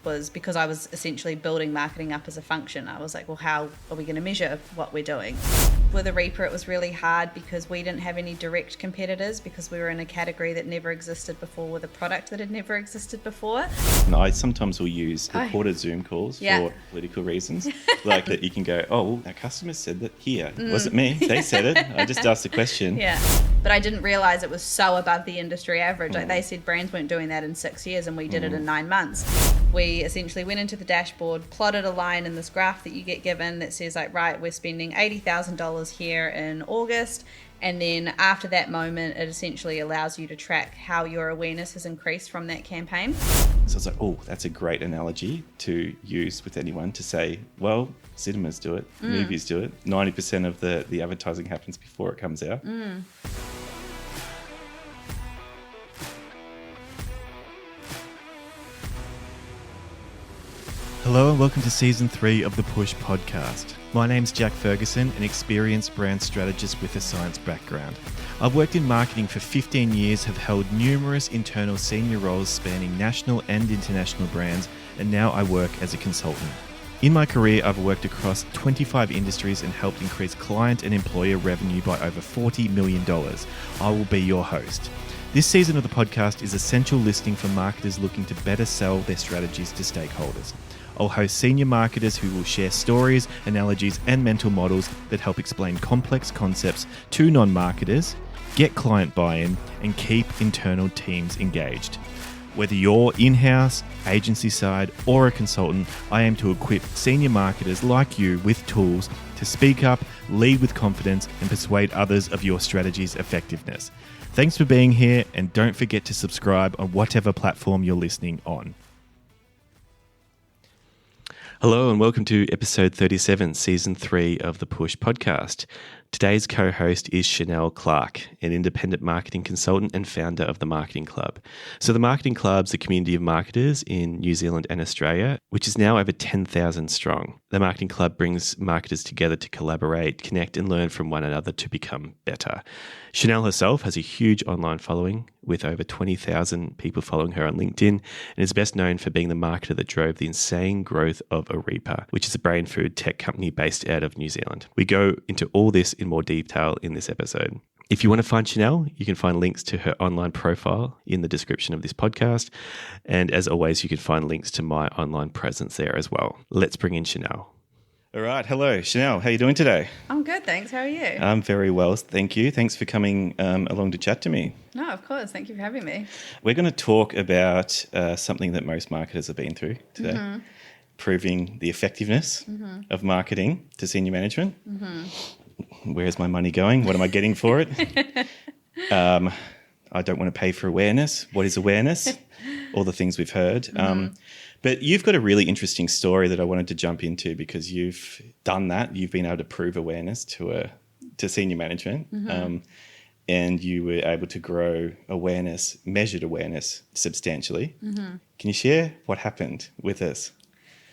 was because I was essentially building marketing up as a function. I was like, well, how are we going to measure what we're doing? With Arepa, it was really hard because we didn't have any direct competitors because we were in a category that never existed before with a product that had never existed before. And I sometimes will use recorded Zoom calls for political reasons, like that you can go, oh, well, our customer said that here. It wasn't me. They said it. I just asked the question. Yeah. But I didn't realise it was so above the industry average. Like they said brands weren't doing that in 6 years and we did it in 9 months. We essentially went into the dashboard, plotted a line in this graph that you get given that says like, right, we're spending $80,000 here in August. And then after that moment, it essentially allows you to track how your awareness has increased from that campaign. So I was like, oh, that's a great analogy to use with anyone to say, well, cinemas do it, movies do it. 90% of the advertising happens before it comes out. Hello and welcome to Season 3 of the Push podcast. My name's Jack Ferguson, an experienced brand strategist with a science background. I've worked in marketing for 15 years, have held numerous internal senior roles spanning national and international brands, and now I work as a consultant. In my career, I've worked across 25 industries and helped increase client and employer revenue by over $40 million. I will be your host. This season of the podcast is essential listening for marketers looking to better sell their strategies to stakeholders. I'll host senior marketers who will share stories, analogies, and mental models that help explain complex concepts to non-marketers, get client buy-in, and keep internal teams engaged. Whether you're in-house, agency side, or a consultant, I aim to equip senior marketers like you with tools to speak up, lead with confidence, and persuade others of your strategy's effectiveness. Thanks for being here, and don't forget to subscribe on whatever platform you're listening on. Hello and welcome to episode 37, season 3 of the Push podcast. Today's co-host is Chanel Clark, an independent marketing consultant and founder of the Marketing Club. So the Marketing Club's a community of marketers in New Zealand and Australia, which is now over 10,000 strong. The Marketing Club brings marketers together to collaborate, connect and learn from one another to become better. Chanel herself has a huge online following with over 20,000 people following her on LinkedIn and is best known for being the marketer that drove the insane growth of Arepa, which is a brain food tech company based out of New Zealand. We go into all this in more detail in this episode. If you want to find Chanel, you can find links to her online profile in the description of this podcast. And as always, you can find links to my online presence there as well. Let's bring in Chanel. All right. Hello, Chanel. How are you doing today? I'm good, thanks. How are you? I'm very well. Thank you. Thanks for coming along to chat to me. No, of course. Thank you for having me. We're going to talk about something that most marketers have been through today, proving the effectiveness of marketing to senior management. Where's my money going? What am I getting for it? I don't want to pay for awareness. What is awareness? All the things we've heard. But you've got a really interesting story that I wanted to jump into because you've done that. You've been able to prove awareness to senior management, and you were able to grow awareness, measured awareness, substantially. Can you share what happened with us?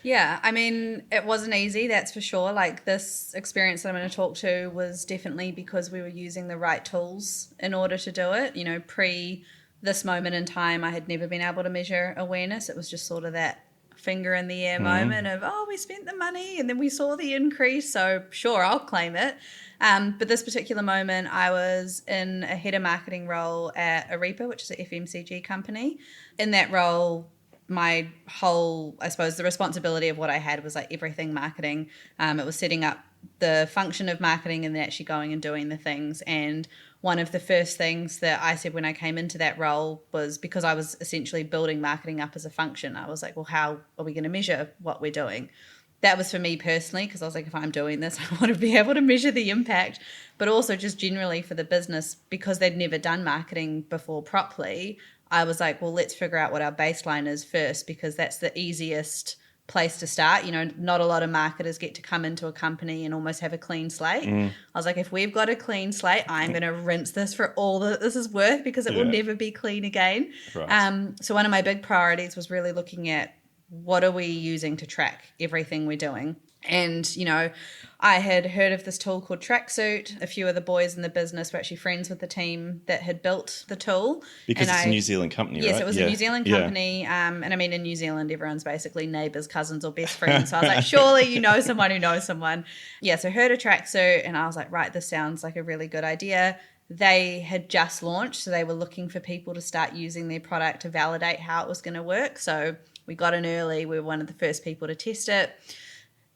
Yeah, I mean, it wasn't easy, that's for sure. Like this experience that I'm going to talk to was definitely because we were using the right tools in order to do it. You know, pre this moment in time, I had never been able to measure awareness. It was just sort of that finger in the air moment of, oh, we spent the money and then we saw the increase. So sure, I'll claim it. But this particular moment, I was in a head of marketing role at Arepa, which is an FMCG company. In that role, my whole, I suppose, the responsibility of what I had was like everything marketing. It was setting up the function of marketing and then actually going and doing the things. And one of the first things that I said when I came into that role was because I was essentially building marketing up as a function. I was like, well, how are we going to measure what we're doing? That was for me personally, because I was like, if I'm doing this, I want to be able to measure the impact, but also just generally for the business, because they'd never done marketing before properly. I was like, well, let's figure out what our baseline is first, because that's the easiest place to start. You know, not a lot of marketers get to come into a company and almost have a clean slate. I was like, if we've got a clean slate, I'm going to rinse this for all that this is worth, because it will never be clean again. Right. So one of my big priorities was really looking at what are we using to track everything we're doing. And, you know, I had heard of this tool called Tracksuit. A few of the boys in the business were actually friends with the team that had built the tool. Because it's a New Zealand company, right? Yes, it was a New Zealand company. And I mean, in New Zealand, everyone's basically neighbours, cousins or best friends. So I was like, surely you know someone who knows someone. Yeah, so heard of Tracksuit and I was like, right, this sounds like a really good idea. They had just launched, so they were looking for people to start using their product to validate how it was going to work. So we got in early. We were one of the first people to test it.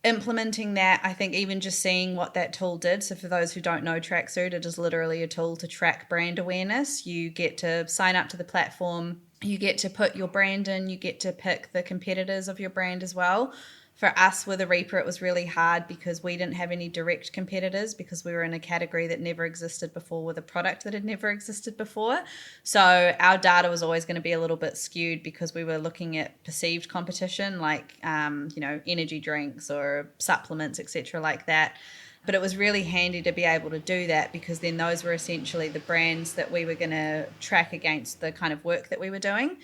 Implementing that, I think even just seeing what that tool did. So for those who don't know Tracksuit, it is literally a tool to track brand awareness. You get to sign up to the platform. You get to put your brand in. You get to pick the competitors of your brand as well. For us with a Reaper, it was really hard because we didn't have any direct competitors because we were in a category that never existed before with a product that had never existed before. So our data was always going to be a little bit skewed because we were looking at perceived competition like, you know, energy drinks or supplements, etc. like that. But it was really handy to be able to do that because then those were essentially the brands that we were going to track against the kind of work that we were doing.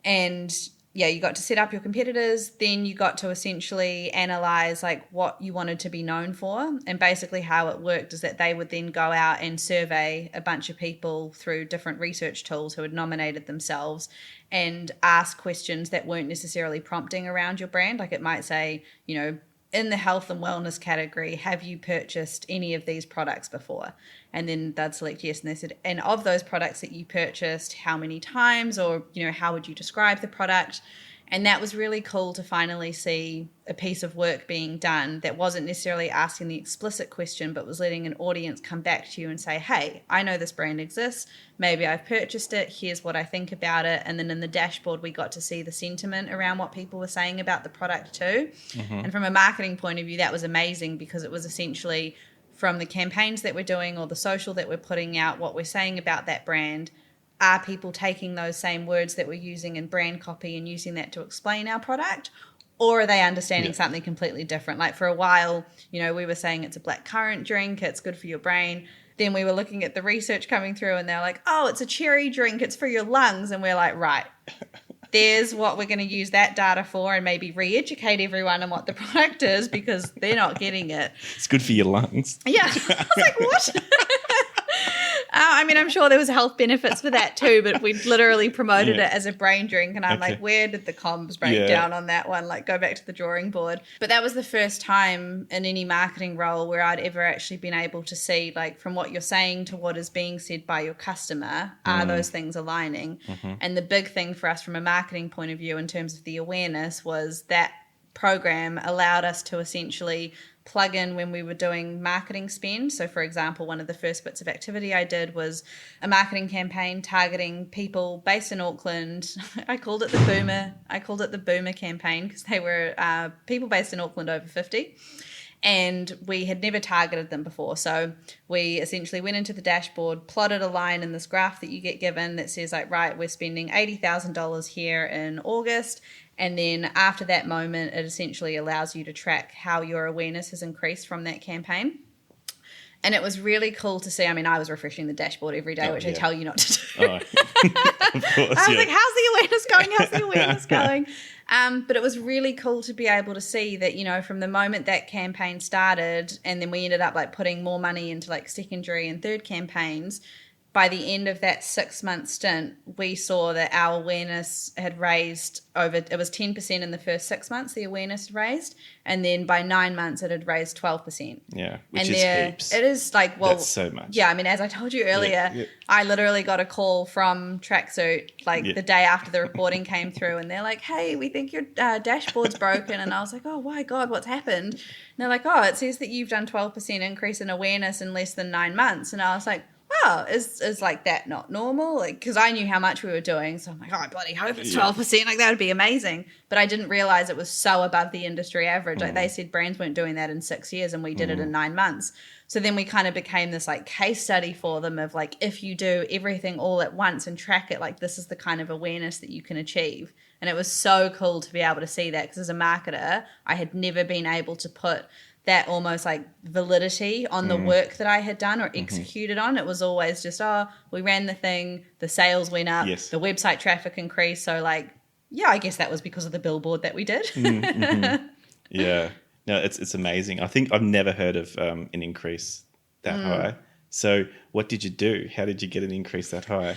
And yeah, you got to set up your competitors, then you got to essentially analyze like what you wanted to be known for. And basically how it worked is that they would then go out and survey a bunch of people through different research tools who had nominated themselves and ask questions that weren't necessarily prompting around your brand. Like it might say, you know, in the health and wellness category, have you purchased any of these products before? And then they'd select yes. And they said, and of those products that you purchased, how many times, or, you know, how would you describe the product? And that was really cool to finally see a piece of work being done that wasn't necessarily asking the explicit question, but was letting an audience come back to you and say, hey, I know this brand exists. Maybe I've purchased it. Here's what I think about it. And then in the dashboard, we got to see the sentiment around what people were saying about the product too. Mm-hmm. And from a marketing point of view, that was amazing because it was essentially from the campaigns that we're doing or the social that we're putting out, what we're saying about that brand. Are people taking those same words that we're using in brand copy and using that to explain our product? Or are they understanding something completely different? Like for a while, you know, we were saying it's a blackcurrant drink, it's good for your brain. Then we were looking at the research coming through and they're like, oh, it's a cherry drink, it's for your lungs. And we're like, right, there's what we're going to use that data for and maybe re-educate everyone on what the product is because they're not getting it. It's good for your lungs. Yeah. I was like, what? I mean, I'm sure there was health benefits for that too, but we literally promoted it as a brain drink. And I'm like, where did the comms break down on that one? Like, go back to the drawing board. But that was the first time in any marketing role where I'd ever actually been able to see, like, from what you're saying to what is being said by your customer, are those things aligning? Mm-hmm. And the big thing for us from a marketing point of view in terms of the awareness was that program allowed us to essentially plug in when we were doing marketing spend. So for example, one of the first bits of activity I did was a marketing campaign targeting people based in Auckland. I called it the boomer campaign because they were people based in Auckland over 50. And we had never targeted them before. So we essentially went into the dashboard, plotted a line in this graph that you get given that says like, right, we're spending $80,000 here in August. And then after that moment, it essentially allows you to track how your awareness has increased from that campaign. And it was really cool to see. I mean, I was refreshing the dashboard every day, which I tell you not to do. Oh, of course, I was like, how's the awareness going? How's the awareness going? But it was really cool to be able to see that, you know, from the moment that campaign started and then we ended up like putting more money into like secondary and third campaigns, by the end of that 6-month stint, we saw that our awareness had raised it was 10% in the first 6 months, the awareness had raised. And then by 9 months, it had raised 12%. Yeah, which is heaps. It is like, well. That's so much. Yeah, I mean, as I told you earlier, I literally got a call from Tracksuit like the day after the reporting came through. And they're like, hey, we think your dashboard's broken. And I was like, oh, my God, what's happened? And they're like, oh, it says that you've done 12% increase in awareness in less than 9 months. And I was like, oh, is like that not normal? Like, because I knew how much we were doing. So I'm like, oh, I bloody hope it's 12%. Like, that would be amazing. But I didn't realize it was so above the industry average. Like, they said brands weren't doing that in 6 years and we did it in 9 months. So then we kind of became this, like, case study for them of, like, if you do everything all at once and track it, like, this is the kind of awareness that you can achieve. And it was so cool to be able to see that because as a marketer, I had never been able to put that almost like validity on the work that I had done or executed on. It was always just, oh, we ran the thing, the sales went up, the website traffic increased. So like, yeah, I guess that was because of the billboard that we did. Yeah. No, it's amazing. I think I've never heard of an increase that high. So what did you do? How did you get an increase that high?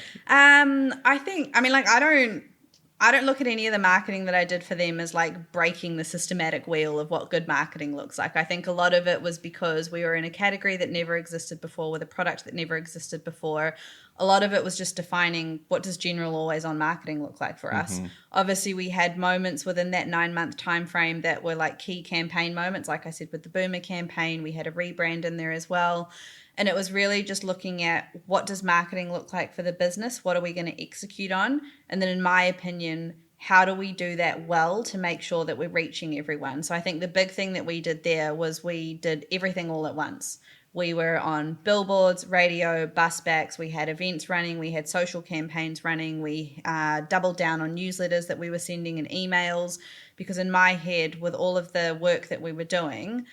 I don't look at any of the marketing that I did for them as like breaking the systematic wheel of what good marketing looks like. I think a lot of it was because we were in a category that never existed before with a product that never existed before. A lot of it was just defining what does general always on marketing look like for us. Obviously, we had moments within that 9-month time frame that were like key campaign moments. Like I said, with the Boomer campaign, we had a rebrand in there as well. And it was really just looking at what does marketing look like for the business? What are we going to execute on? And then in my opinion, how do we do that well to make sure that we're reaching everyone? So I think the big thing that we did there was we did everything all at once. We were on billboards, radio, bus backs. We had events running. We had social campaigns running. We doubled down on newsletters that we were sending and emails, because in my head, with all of the work that we were doing,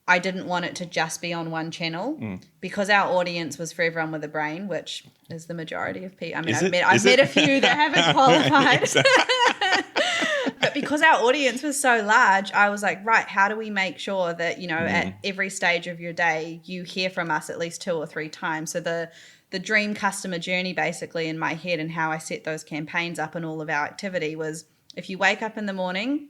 I didn't want it to just be on one channel because our audience was for everyone with a brain, which is the majority of people. I mean, I've met a few that haven't qualified. But because our audience was so large, I was like, right, how do we make sure that, at every stage of your day, you hear from us at least 2 or 3 times? So the dream customer journey basically in my head and how I set those campaigns up and all of our activity was, if you wake up in the morning,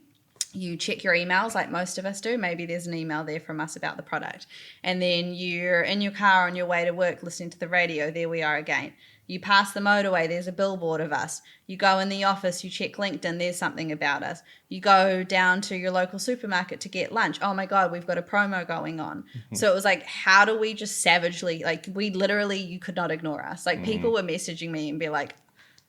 you check your emails like most of us do. Maybe there's an email there from us about the product. And then you're in your car on your way to work listening to the radio. There we are again. You pass the motorway, there's a billboard of us. You go in the office, you check LinkedIn, there's something about us. You go down to your local supermarket to get lunch. Oh my God, we've got a promo going on. So it was like, how do we just savagely, you could not ignore us. People were messaging me and be like,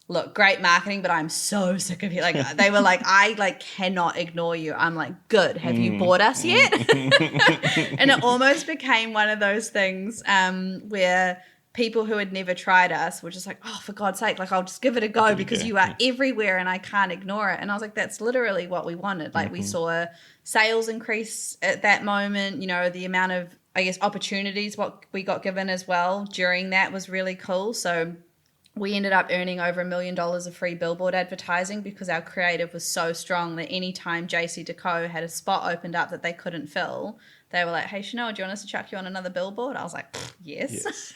look, great marketing, but I'm so sick of you. They were like, I cannot ignore you. I'm like, good. Have you bought us yet? And it almost became one of those things where people who had never tried us were just like, oh, for God's sake, I'll just give it a go because you are everywhere and I can't ignore it. And I was like, that's literally what we wanted. We saw sales increase at that moment. The amount of, opportunities what we got given as well during that was really cool. So we ended up earning over $1 million of free billboard advertising because our creative was so strong that anytime JC had a spot opened up that they couldn't fill, they were like, hey, Chanel, do you want us to chuck you on another billboard? I was like, yes.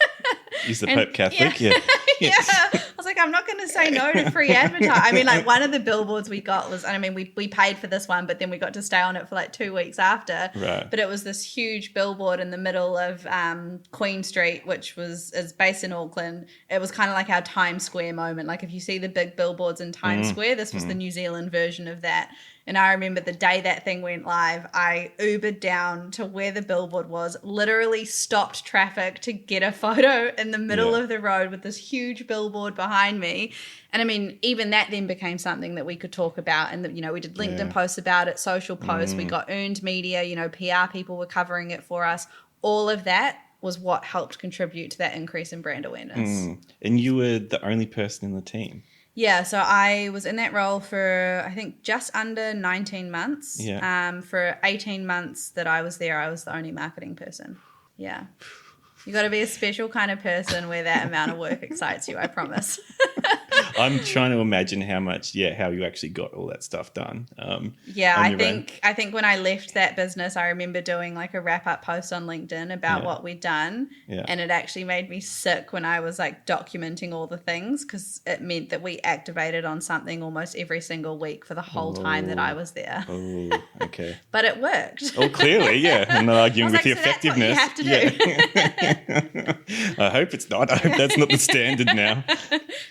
He's the Pope Catholic, yeah. Yeah. I was like, I'm not going to say no to free advertising. One of the billboards we got was, we paid for this one, but then we got to stay on it for 2 weeks after. Right. But it was this huge billboard in the middle of Queen Street, which is based in Auckland. It was kind of like our Times Square moment. If you see the big billboards in Times Square, this was the New Zealand version of that. And I remember the day that thing went live, I Ubered down to where the billboard was, literally stopped traffic to get a photo in the middle of the road with this huge billboard behind me. And even that then became something that we could talk about. And, we did LinkedIn posts about it, social posts. We got earned media, PR people were covering it for us. All of that was what helped contribute to that increase in brand awareness. And you were the only person in the team. Yeah, so I was in that role for, I think, just under 19 months. Yeah. For 18 months that I was there, I was the only marketing person. Yeah. You got to be a special kind of person where that amount of work excites you, I promise. I'm trying to imagine how you actually got all that stuff done. I think when I left that business, I remember doing a wrap-up post on LinkedIn about what we'd done. Yeah. And it actually made me sick when I was documenting all the things, because it meant that we activated on something almost every single week for the whole time that I was there. Oh, okay. But it worked. Oh, clearly, yeah. I'm not arguing with the so effectiveness. That's what you have to do. I hope it's not. I hope that's not the standard now.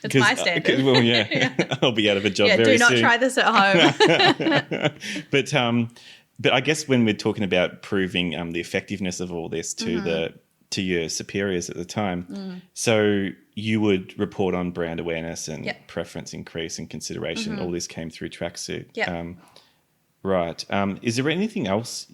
It's my standard. Well, yeah. I'll be out of a job very soon. Do not try this at home. But I guess when we're talking about proving the effectiveness of all this to your superiors at the time, so you would report on brand awareness and preference increase and consideration. All this came through Tracksuit. Yep. Right. Is there anything else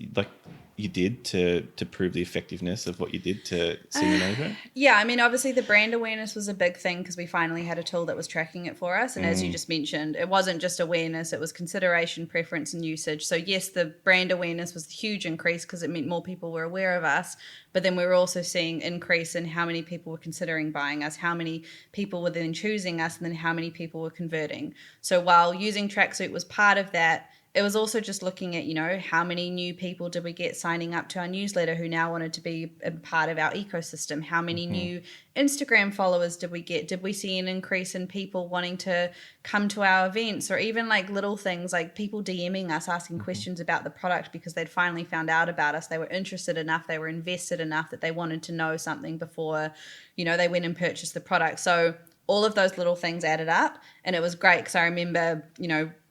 you did to prove the effectiveness of what you did to senior management? Yeah, obviously the brand awareness was a big thing because we finally had a tool that was tracking it for us. And as you just mentioned, it wasn't just awareness, it was consideration, preference, and usage. So yes, the brand awareness was a huge increase because it meant more people were aware of us. But then we were also seeing increase in how many people were considering buying us, how many people were then choosing us, and then how many people were converting. So while using Tracksuit was part of that, it was also just looking at, how many new people did we get signing up to our newsletter who now wanted to be a part of our ecosystem? How many new Instagram followers did we get? Did we see an increase in people wanting to come to our events, or even like little things like people DMing us asking questions about the product because they'd finally found out about us. They were interested enough, they were invested enough that they wanted to know something before, they went and purchased the product. So all of those little things added up, and it was great because I remember,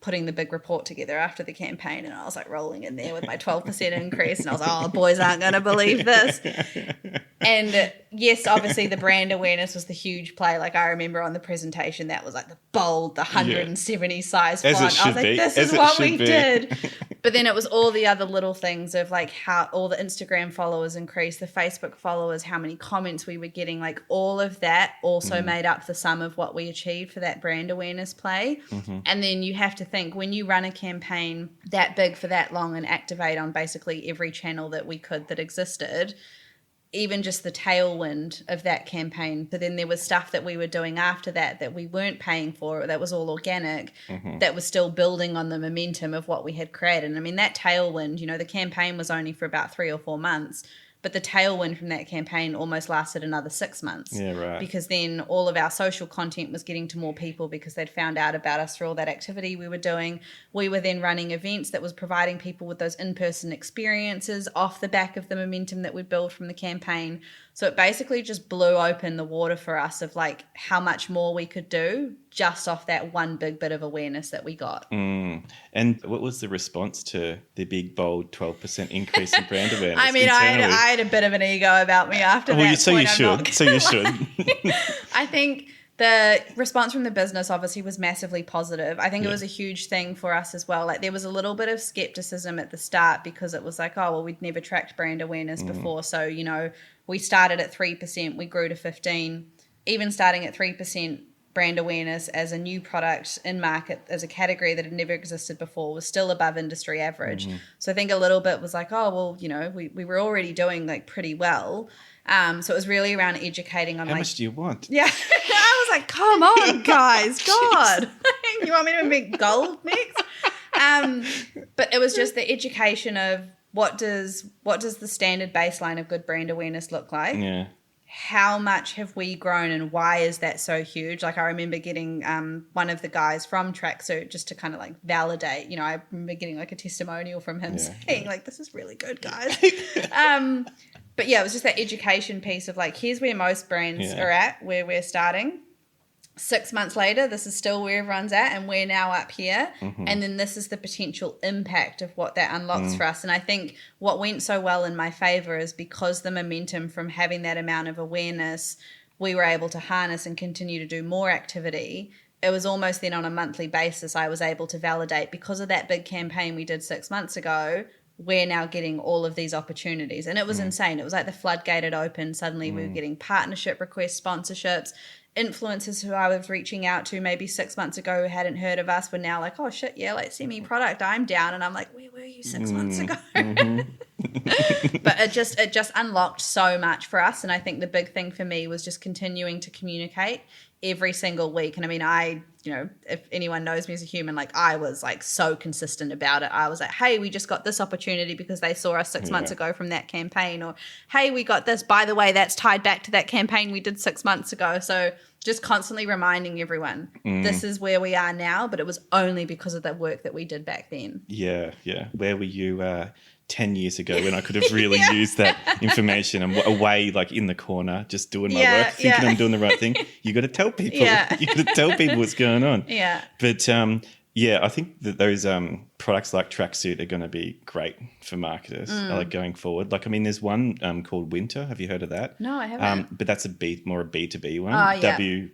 putting the big report together after the campaign, and I was like rolling in there with my 12% increase, and I was like, oh, boys aren't going to believe this. And yes, obviously the brand awareness was the huge play. Like I remember on the presentation, that was like the bold, the 170 size font. I was like, this is what we did. But then it was all the other little things of like how all the Instagram followers increased, the Facebook followers, how many comments we were getting, like all of that also made up the sum of what we achieved for that brand awareness play. And then you have to think, when you run a campaign that big for that long and activate on basically every channel that we could that existed, even just the tailwind of that campaign. But then there was stuff that we were doing after that we weren't paying for, that was all organic, that was still building on the momentum of what we had created. And I mean, that tailwind, the campaign was only for about 3 or 4 months, but the tailwind from that campaign almost lasted another 6 months. Yeah, right. Because then all of our social content was getting to more people because they'd found out about us through all that activity we were doing. We were then running events that was providing people with those in-person experiences off the back of the momentum that we built from the campaign. So it basically just blew open the water for us of like how much more we could do just off that one big bit of awareness that we got. And what was the response to the big, bold 12% increase in brand awareness? I mean, I had a bit of an ego about me after that. So you should. I think the response from the business obviously was massively positive. I think it was a huge thing for us as well. Like there was a little bit of skepticism at the start because it was like, oh, well, we'd never tracked brand awareness before. So, we started at 3%, we grew to 15%. Even starting at 3% brand awareness as a new product in market, as a category that had never existed before, was still above industry average. So I think a little bit was like, oh, well, we were already doing like pretty well. So it was really around educating on how much do you want? Yeah. I was like, come on, guys. God. You want me to make gold next? But it was just the education of what does the standard baseline of good brand awareness look like? Yeah. How much have we grown and why is that so huge? Like I remember getting one of the guys from Tracksuit just to kind of like validate, I remember getting like a testimonial from him saying like, this is really good, guys. But yeah, it was just that education piece of like, here's where most brands are at, where we're starting. 6 months later, this is still where everyone's at, and we're now up here. And then this is the potential impact of what that unlocks for us. And I think what went so well in my favor is because the momentum from having that amount of awareness, we were able to harness and continue to do more activity. It was almost then on a monthly basis, I was able to validate because of that big campaign we did 6 months ago, we're now getting all of these opportunities. And it was insane. It was like the floodgate had opened. Suddenly we were getting partnership requests, sponsorships. Influencers who I was reaching out to maybe 6 months ago who hadn't heard of us were now like, oh shit, yeah, like send me product, I'm down. And I'm like, where were you 6 months ago? But it just unlocked so much for us. And I think the big thing for me was just continuing to communicate every single week. And I mean, if anyone knows me as a human, like I was like so consistent about it. I was like, hey, we just got this opportunity because they saw us 6 months ago from that campaign, or hey, we got this, by the way, that's tied back to that campaign we did 6 months ago. So just constantly reminding everyone, this is where we are now, but it was only because of the work that we did back then. Yeah. Where were you 10 years ago when I could have really used that information? I'm away like in the corner just doing my work, thinking I'm doing the right thing. You got to tell people. You got to tell people what's going on. Yeah. But I think that those products like Tracksuit are going to be great for marketers like going forward. Like, I mean, there's one called Winter. Have you heard of that? No, I haven't. But that's more a B2B one,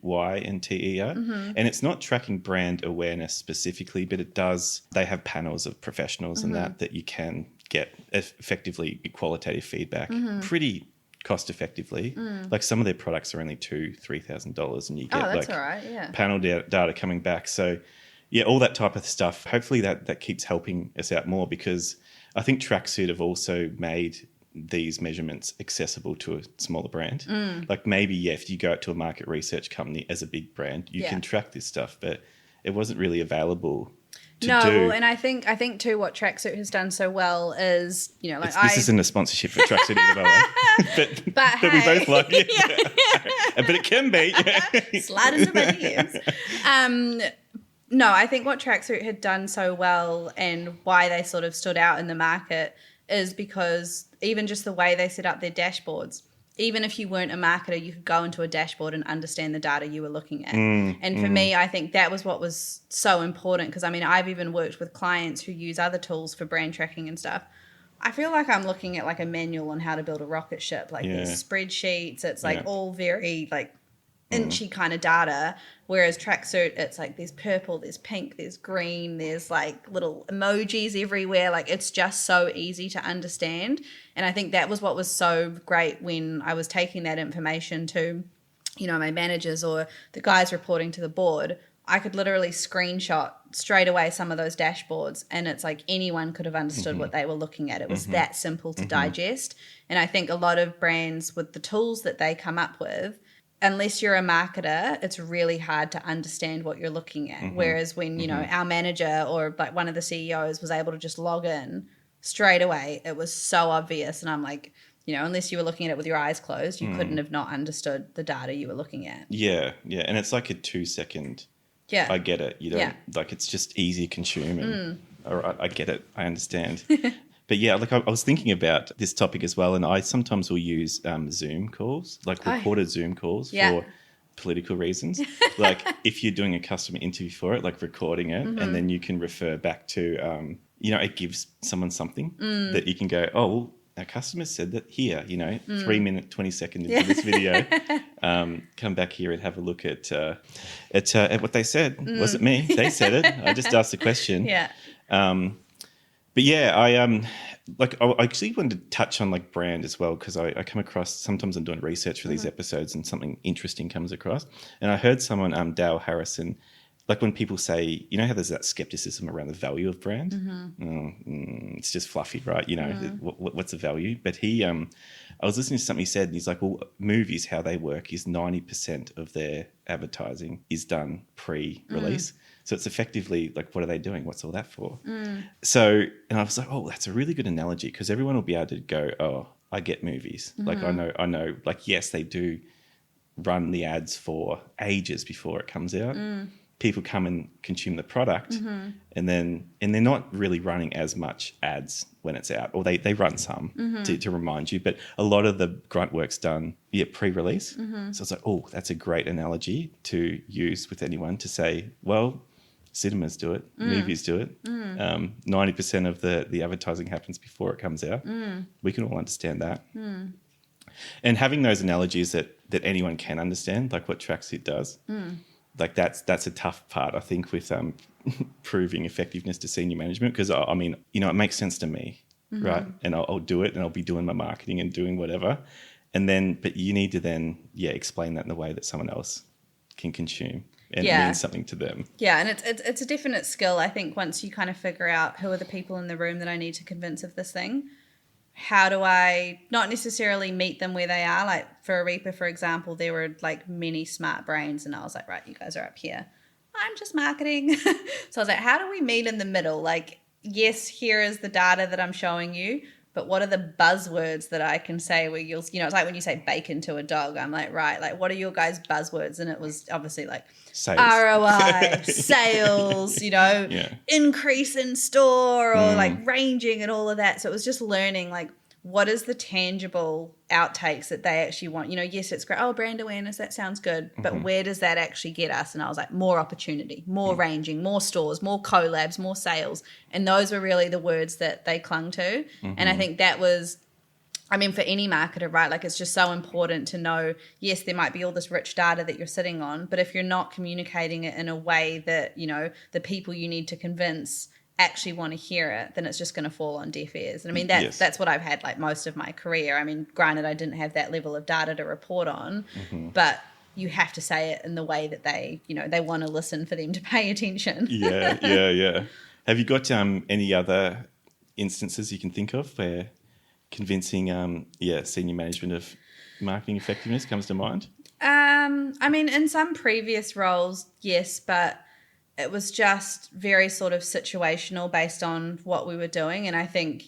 WYNTER. And it's not tracking brand awareness specifically, but they have panels of professionals and that you can get effectively qualitative feedback pretty cost effectively. Like some of their products are only $2,000-$3,000 and you get that's all right. panel data coming back. So yeah, all that type of stuff. Hopefully that keeps helping us out more, because I think Tracksuit have also made these measurements accessible to a smaller brand. Like maybe, if you go out to a market research company as a big brand, you can track this stuff, but it wasn't really available do. Well, and I think too what Tracksuit has done so well is, This isn't a sponsorship for Tracksuit either, by the way. but hey, we both like it. But it can be. Slide into my DMs. No, I think what Tracksuit had done so well and why they sort of stood out in the market is because even just the way they set up their dashboards, even if you weren't a marketer, you could go into a dashboard and understand the data you were looking at. And for me, I think that was what was so important because, I've even worked with clients who use other tools for brand tracking and stuff. I feel like I'm looking at like a manual on how to build a rocket ship. Like there's spreadsheets. It's like all very like inchy kind of data. Whereas Tracksuit, it's like there's purple, there's pink, there's green, there's like little emojis everywhere. Like it's just so easy to understand. And I think that was what was so great when I was taking that information to, my managers or the guys reporting to the board. I could literally screenshot straight away some of those dashboards and it's like anyone could have understood what they were looking at. It was that simple to digest. And I think a lot of brands with the tools that they come up with, unless you're a marketer, it's really hard to understand what you're looking at. Whereas when, our manager or like one of the CEOs was able to just log in straight away, it was so obvious. And I'm like, unless you were looking at it with your eyes closed, you couldn't have not understood the data you were looking at. Yeah. And it's like a 2-second. Yeah. I get it. Like it's just easy to consume. And, all right, I get it. I understand. But yeah, like I was thinking about this topic as well, and I sometimes will use Zoom calls, like recorded Zoom calls for political reasons. Like if you're doing a customer interview for it, like recording it, and then you can refer back to, it gives someone something that you can go, oh, well, our customer said that here, 3 minute, 20 second into this video, come back here and have a look at what they said. Wasn't me. They said it. I just asked the question. Yeah. But yeah, I actually wanted to touch on like brand as well because I come across, sometimes I'm doing research for these episodes and something interesting comes across. And I heard someone, Dale Harrison, like when people say, how there's that skepticism around the value of brand. It's just fluffy, right? What's the value? But I was listening to something he said and he's like, well, movies, how they work is 90% of their advertising is done pre-release. So it's effectively like, what are they doing? What's all that for? So, and I was like, oh, that's a really good analogy because everyone will be able to go, oh, I get movies. Like I know, like, yes, they do run the ads for ages before it comes out. People come and consume the product and they're not really running as much ads when it's out, or they run some to remind you, but a lot of the grunt work's done pre-release. So it's like, oh, that's a great analogy to use with anyone to say, well, cinemas do it, movies do it. 90% of the advertising happens before it comes out. We can all understand that. And having those analogies that anyone can understand, like what Tracksuit does, like that's a tough part, I think, with proving effectiveness to senior management because, it makes sense to me, right? And I'll do it and I'll be doing my marketing and doing whatever. And then, but you need to then, explain that in the way that someone else can consume and it means something to them. Yeah, and it's a definite skill. I think once you kind of figure out who are the people in the room that I need to convince of this thing, how do I not necessarily meet them where they are? Like for a Reaper, for example, there were like many smart brains and I was like, right, you guys are up here. I'm just marketing. So I was like, how do we meet in the middle? Like, yes, here is the data that I'm showing you, but what are the buzzwords that I can say where you'll, it's like when you say bacon to a dog, I'm like, right, like what are your guys' buzzwords? And it was obviously like sales. ROI, sales, increase in store or like ranging and all of that. So it was just learning like, what is the tangible outtakes that they actually want? Yes, it's great. Oh, brand awareness, that sounds good. But where does that actually get us? And I was like, more opportunity, more ranging, more stores, more collabs, more sales. And those were really the words that they clung to. And I think that was, for any marketer, right? Like it's just so important to know, yes, there might be all this rich data that you're sitting on, but if you're not communicating it in a way that, the people you need to convince actually want to hear it, then it's just going to fall on deaf ears. And that's what I've had like most of my career. Granted, I didn't have that level of data to report on, but you have to say it in the way that they want to listen for them to pay attention. Yeah. Have you got any other instances you can think of where convincing senior management of marketing effectiveness comes to mind? In some previous roles, yes, but it was just very sort of situational based on what we were doing. And I think,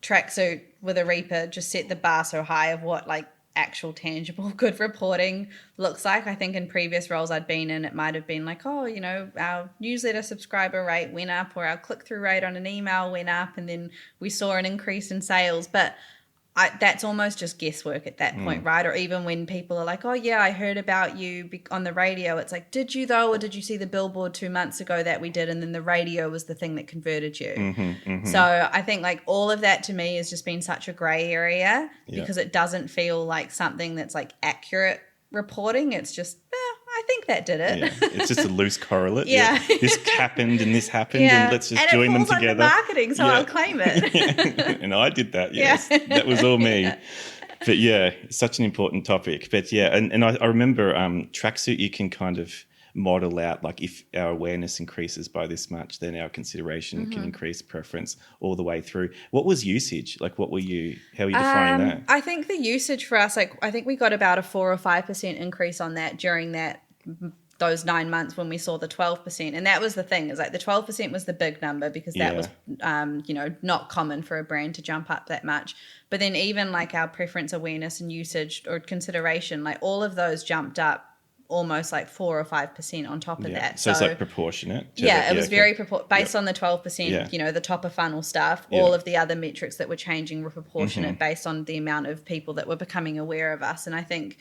tracksuit with a Reaper just set the bar so high of what like actual tangible good reporting looks like. I think in previous roles I'd been in, it might have been like, our newsletter subscriber rate went up, or our click-through rate on an email went up, and then we saw an increase in sales. But that's almost just guesswork at that point, right? Or even when people are like, oh yeah, I heard about you on the radio. It's like, did you though? Or did you see the billboard 2 months ago that we did? And then the radio was the thing that converted you. So I think like all of that to me has just been such a gray area because it doesn't feel like something that's like accurate reporting. It's just, I think that did it. Yeah. It's just a loose correlate. Yeah. This happened and this happened and let's just join them together. And it falls under marketing, so I'll claim it. And I did that, yes. Yeah. That was all me. But yeah, such an important topic. But yeah, and I remember tracksuit, you can kind of model out like if our awareness increases by this much, then our consideration can increase, preference all the way through. What was usage? Like how were you defining that? I think the usage for us, like I think we got about a 4 or 5% increase on that during those 9 months when we saw the 12%. And that was the thing, is like the 12% was the big number because that was, not common for a brand to jump up that much. But then even like our preference, awareness and usage or consideration, like all of those jumped up almost like 4 or 5% on top of that. So it's like proportionate. It was very based on the 12%, the top of funnel stuff. All of the other metrics that were changing were proportionate based on the amount of people that were becoming aware of us. And I think,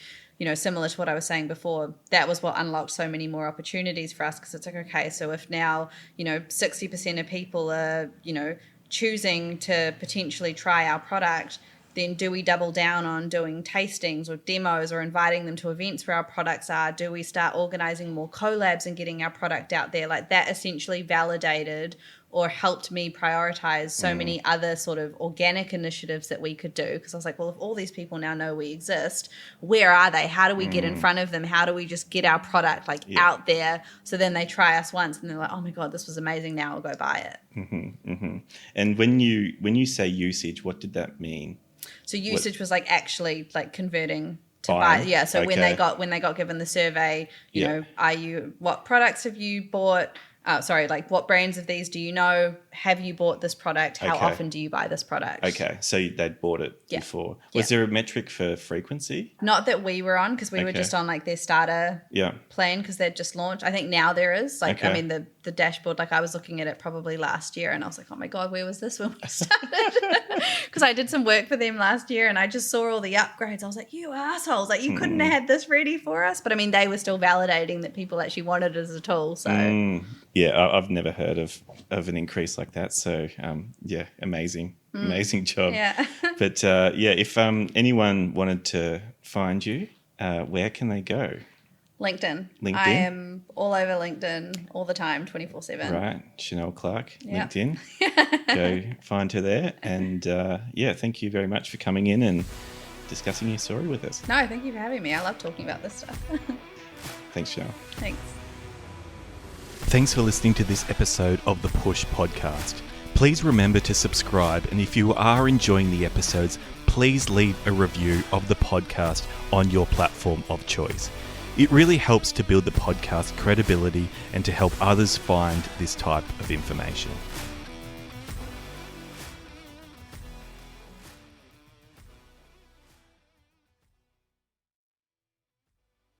similar to what I was saying before, that was what unlocked so many more opportunities for us, because it's like, okay, so if now, 60% of people are, choosing to potentially try our product, then do we double down on doing tastings or demos or inviting them to events where our products are? Do we start organizing more collabs and getting our product out there? Like that essentially validated or helped me prioritize so many other sort of organic initiatives that we could do. Because I was like, well, if all these people now know we exist, where are they? How do we get in front of them? How do we just get our product out there so then they try us once and they're like, oh my God, this was amazing. Now I'll go buy it. And when you say usage, what did that mean? So usage was like actually like converting to buy. Yeah. So when they got given the survey, what products have you bought? What brands of these do you know? Have you bought this product? How often do you buy this product? Okay, so they'd bought it before. Was there a metric for frequency? Not that we were on, because we were just on like their starter plan because they'd just launched. I think now there is. I mean, the dashboard, like I was looking at it probably last year and I was like, oh my God, where was this when we started? Because I did some work for them last year and I just saw all the upgrades. I was like, you assholes, like you couldn't have had this ready for us. But I mean, they were still validating that people actually wanted it as a tool. So yeah, I've never heard of an increase like that. So amazing job. Yeah. But if anyone wanted to find you, where can they go? LinkedIn. I am all over LinkedIn all the time, 24/7. Right. Chanel Clark, LinkedIn. Go find her there. And thank you very much for coming in and discussing your story with us. No, thank you for having me. I love talking about this stuff. Thanks, Chanel. Thanks. Thanks for listening to this episode of the Push Podcast. Please remember to subscribe, and if you are enjoying the episodes, please leave a review of the podcast on your platform of choice. It really helps to build the podcast credibility and to help others find this type of information.